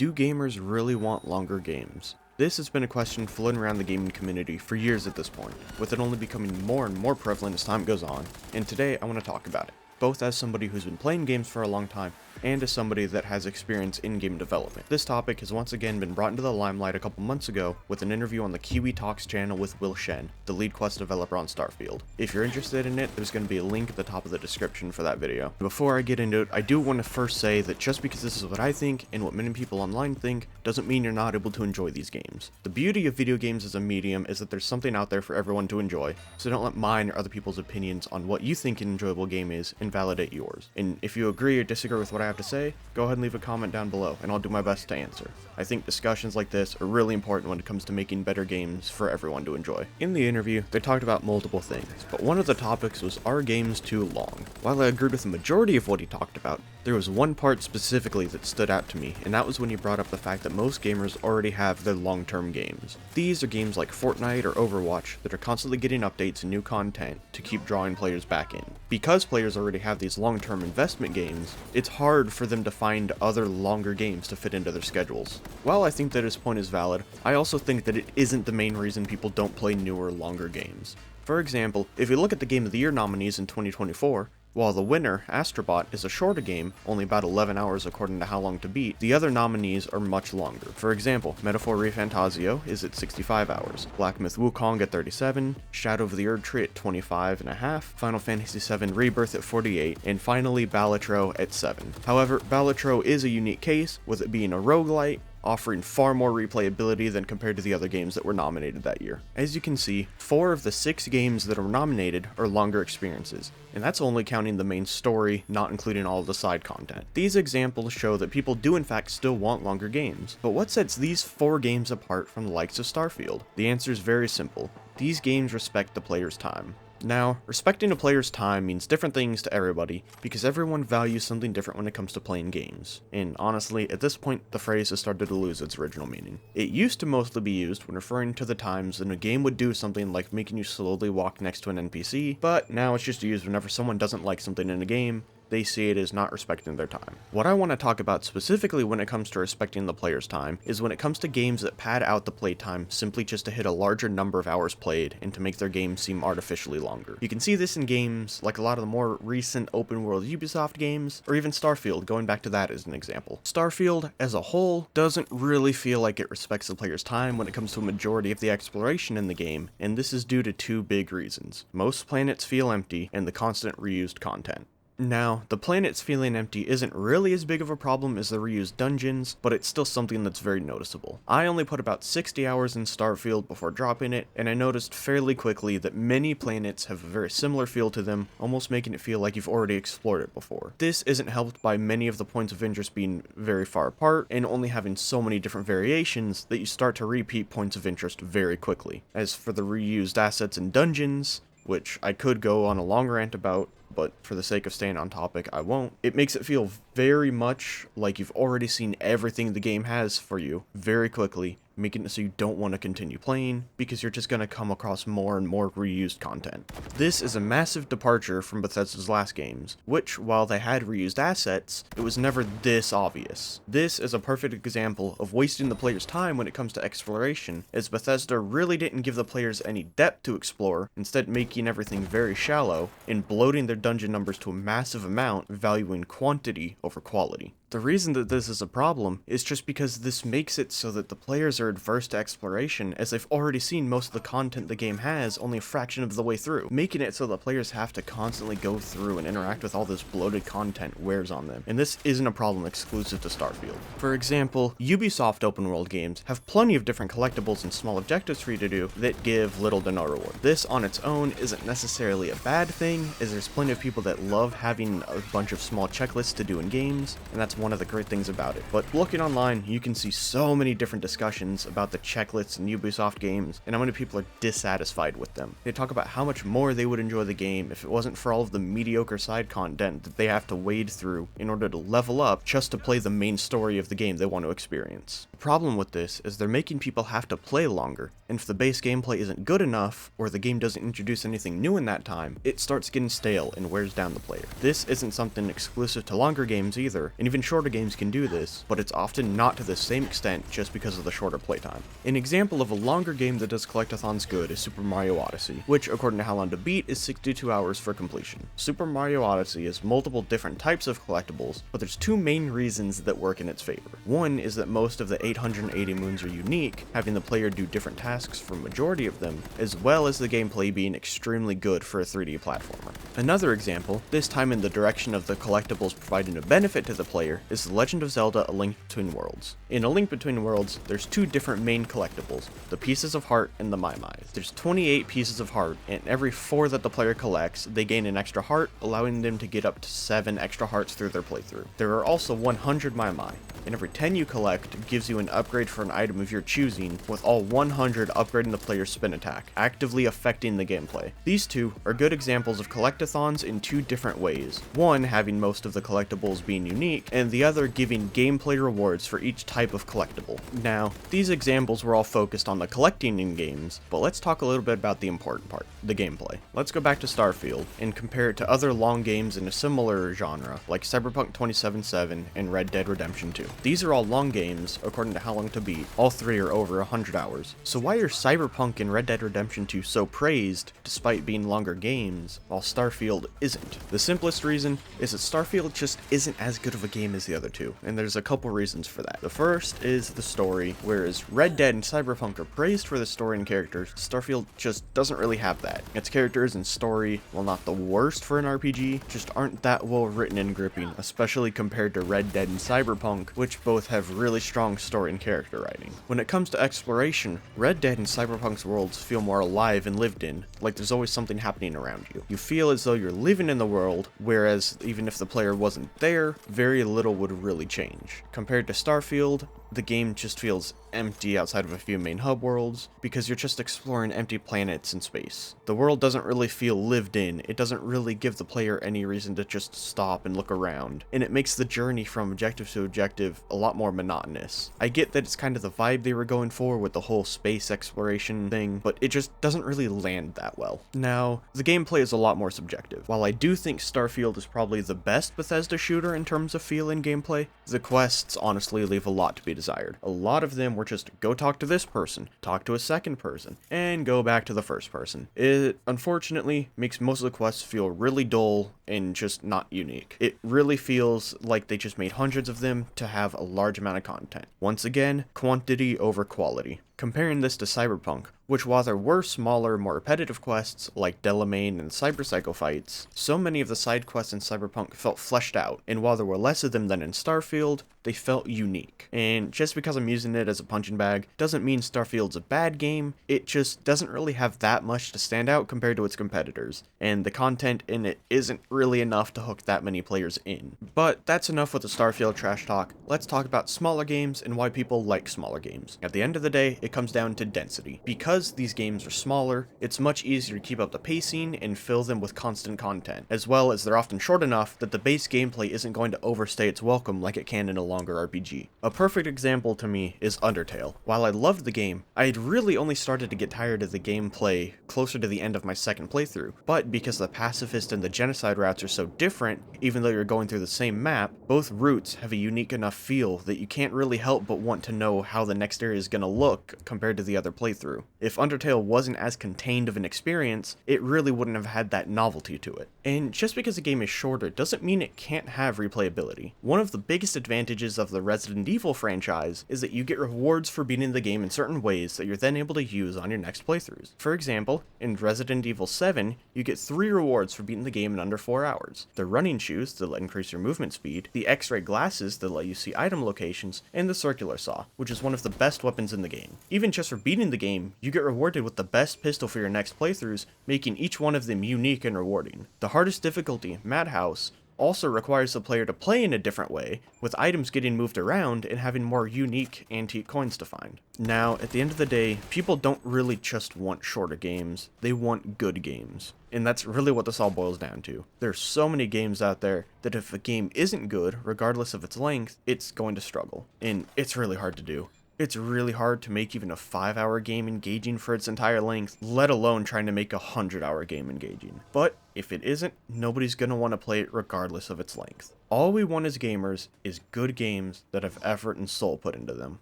Do gamers really want longer games? This has been a question floating around the gaming community for years at this point, with it only becoming more and more prevalent as time goes on, and today I want to talk about it, both as somebody who's been playing games for a long time, and as somebody that has experience in game development. This topic has once again been brought into the limelight a couple months ago with an interview on the Kiwi Talks channel with Will Shen, the lead quest developer on Starfield. If you're interested in it, there's going to be a link at the top of the description for that video. Before I get into it, I do want to first say that just because this is what I think and what many people online think, doesn't mean you're not able to enjoy these games. The beauty of video games as a medium is that there's something out there for everyone to enjoy, so don't let mine or other people's opinions on what you think an enjoyable game is invalidate yours. And if you agree or disagree with what I have to say, go ahead and leave a comment down below, and I'll do my best to answer. I think discussions like this are really important when it comes to making better games for everyone to enjoy. In the interview, they talked about multiple things, but one of the topics was, are games too long? While I agreed with the majority of what he talked about, there was one part specifically that stood out to me, and that was when he brought up the fact that most gamers already have their long-term games. These are games like Fortnite or Overwatch that are constantly getting updates and new content to keep drawing players back in. Because players already have these long-term investment games, it's hard for them to find other longer games to fit into their schedules. While I think that his point is valid, I also think that it isn't the main reason people don't play newer, longer games. For example, if you look at the Game of the Year nominees in 2024, while the winner, Astrobot, is a shorter game, only about 11 hours according to How Long to Beat, the other nominees are much longer. For example, Metaphor ReFantazio is at 65 hours, Black Myth Wukong at 37, Shadow of the Erdtree at 25.5, Final Fantasy VII Rebirth at 48, and finally Balatro at 7. However, Balatro is a unique case, with it being a roguelite, offering far more replayability than compared to the other games that were nominated that year. As you can see, 4 of the 6 games that are nominated are longer experiences, and that's only counting the main story, not including all of the side content. These examples show that people do in fact still want longer games, but what sets these 4 games apart from the likes of Starfield? The answer is very simple. These games respect the player's time. Now, respecting a player's time means different things to everybody, because everyone values something different when it comes to playing games. And honestly, at this point, the phrase has started to lose its original meaning. It used to mostly be used when referring to the times that a game would do something like making you slowly walk next to an NPC, but now it's just used whenever someone doesn't like something in a game, they see it as not respecting their time. What I want to talk about specifically when it comes to respecting the player's time is when it comes to games that pad out the playtime simply just to hit a larger number of hours played and to make their game seem artificially longer. You can see this in games like a lot of the more recent open world Ubisoft games, or even Starfield, going back to that as an example. Starfield, as a whole, doesn't really feel like it respects the player's time when it comes to a majority of the exploration in the game, and this is due to 2 big reasons. Most planets feel empty, and the constant reused content. Now, the planets feeling empty isn't really as big of a problem as the reused dungeons, but it's still something that's very noticeable. I only put about 60 hours in Starfield before dropping it, and I noticed fairly quickly that many planets have a very similar feel to them, almost making it feel like you've already explored it before. This isn't helped by many of the points of interest being very far apart, and only having so many different variations that you start to repeat points of interest very quickly. As for the reused assets and dungeons, which I could go on a long rant about, but for the sake of staying on topic, I won't. It makes it feel very much like you've already seen everything the game has for you very quickly, making it so you don't want to continue playing because you're just going to come across more and more reused content. This is a massive departure from Bethesda's last games, which, while they had reused assets, it was never this obvious. This is a perfect example of wasting the player's time when it comes to exploration, as Bethesda really didn't give the players any depth to explore, instead making everything very shallow and bloating their dungeon numbers to a massive amount, valuing quantity over quality. The reason that this is a problem is just because this makes it so that the players are adverse to exploration, as they've already seen most of the content the game has only a fraction of the way through, making it so the players have to constantly go through and interact with all this bloated content wears on them. And this isn't a problem exclusive to Starfield. For example, Ubisoft open world games have plenty of different collectibles and small objectives for you to do that give little to no reward. This on its own isn't necessarily a bad thing, as there's plenty of people that love having a bunch of small checklists to do in games, and that's one of the great things about it. But looking online, you can see so many different discussions complaints about the checklists in Ubisoft games and how many people are dissatisfied with them. They talk about how much more they would enjoy the game if it wasn't for all of the mediocre side content that they have to wade through in order to level up just to play the main story of the game they want to experience. The problem with this is they're making people have to play longer, and if the base gameplay isn't good enough, or the game doesn't introduce anything new in that time, it starts getting stale and wears down the player. This isn't something exclusive to longer games either, and even shorter games can do this, but it's often not to the same extent just because of the shorter playtime. An example of a longer game that does collectathons good is Super Mario Odyssey, which according to How Long to Beat is 62 hours for completion. Super Mario Odyssey has multiple different types of collectibles, but there's two main reasons that work in its favor. One is that most of the 880 moons are unique, having the player do different tasks for a majority of them, as well as the gameplay being extremely good for a 3D platformer. Another example, this time in the direction of the collectibles providing a benefit to the player, is The Legend of Zelda: A Link Between Worlds. In A Link Between Worlds, there's two different main collectibles, the Pieces of Heart and the Mai-Mais. There's 28 pieces of heart, and every 4 that the player collects, they gain an extra heart, allowing them to get up to 7 extra hearts through their playthrough. There are also 100 Mai-Mai, and every 10 you collect gives you an upgrade for an item of your choosing, with all 100 upgrading the player's spin attack, actively affecting the gameplay. These two are good examples of collectathons in two different ways, one having most of the collectibles being unique, and the other giving gameplay rewards for each type of collectible. Now, these examples were all focused on the collecting in games, but let's talk a little bit about the important part, the gameplay. Let's go back to Starfield and compare it to other long games in a similar genre, like Cyberpunk 2077 and Red Dead Redemption 2. These are all long games, according to How Long to Beat. All 3 are over 100 hours. So why are Cyberpunk and Red Dead Redemption 2 so praised, despite being longer games, while Starfield isn't? The simplest reason is that Starfield just isn't as good of a game as the other two, and there's a couple reasons for that. The first is the story. Whereas Red Dead and Cyberpunk are praised for the story and characters, Starfield just doesn't really have that. Its characters and story, while not the worst for an RPG, just aren't that well written and gripping, especially compared to Red Dead and Cyberpunk, which both have really strong story and character writing. When it comes to exploration, Red Dead and Cyberpunk's worlds feel more alive and lived in, like there's always something happening around you. You feel as though you're living in the world, whereas even if the player wasn't there, very little would really change. Compared to Starfield, the game just feels empty outside of a few main hub worlds, because you're just exploring empty planets in space. The world doesn't really feel lived in, it doesn't really give the player any reason to just stop and look around, and it makes the journey from objective to objective a lot more monotonous. I get that it's kind of the vibe they were going for with the whole space exploration thing, but it just doesn't really land that well. Now, the gameplay is a lot more subjective. While I do think Starfield is probably the best Bethesda shooter in terms of feel and gameplay, the quests honestly leave a lot to be desired. A lot of them were just go talk to this person, talk to a second person, and go back to the first person. It unfortunately makes most of the quests feel really dull and just not unique. It really feels like they just made hundreds of them to have a large amount of content. Once again, quantity over quality. Comparing this to Cyberpunk, which while there were smaller, more repetitive quests, like Delamain and Cyber Psycho fights, so many of the side quests in Cyberpunk felt fleshed out, and while there were less of them than in Starfield, they felt unique. And just because I'm using it as a punching bag doesn't mean Starfield's a bad game, it just doesn't really have that much to stand out compared to its competitors, and the content in it isn't really enough to hook that many players in. But that's enough with the Starfield trash talk. Let's talk about smaller games and why people like smaller games. At the end of the day, it comes down to density. Because these games are smaller, it's much easier to keep up the pacing and fill them with constant content, as well as they're often short enough that the base gameplay isn't going to overstay its welcome like it can in a longer RPG. A perfect example to me is Undertale. While I loved the game, I had really only started to get tired of the gameplay closer to the end of my second playthrough, but because the pacifist and the genocide routes are so different, even though you're going through the same map, both routes have a unique enough feel that you can't really help but want to know how the next area is going to look compared to the other playthrough. If Undertale wasn't as contained of an experience, it really wouldn't have had that novelty to it. And just because a game is shorter doesn't mean it can't have replayability. One of the biggest advantages of the Resident Evil franchise is that you get rewards for beating the game in certain ways that you're then able to use on your next playthroughs. For example, in Resident Evil 7, you get 3 rewards for beating the game in under 4 hours. The running shoes that let increase your movement speed, the X-ray glasses that let you see item locations, and the circular saw, which is one of the best weapons in the game. Even just for beating the game, you get rewarded with the best pistol for your next playthroughs, making each one of them unique and rewarding. The hardest difficulty, Madhouse, also requires the player to play in a different way, with items getting moved around and having more unique antique coins to find. Now, at the end of the day, people don't really just want shorter games, they want good games. And that's really what this all boils down to. There's so many games out there that if a game isn't good, regardless of its length, it's going to struggle. And it's really hard to do. It's really hard to make even a 5-hour game engaging for its entire length, let alone trying to make a 100-hour game engaging. But if it isn't, nobody's going to want to play it regardless of its length. All we want as gamers is good games that have effort and soul put into them.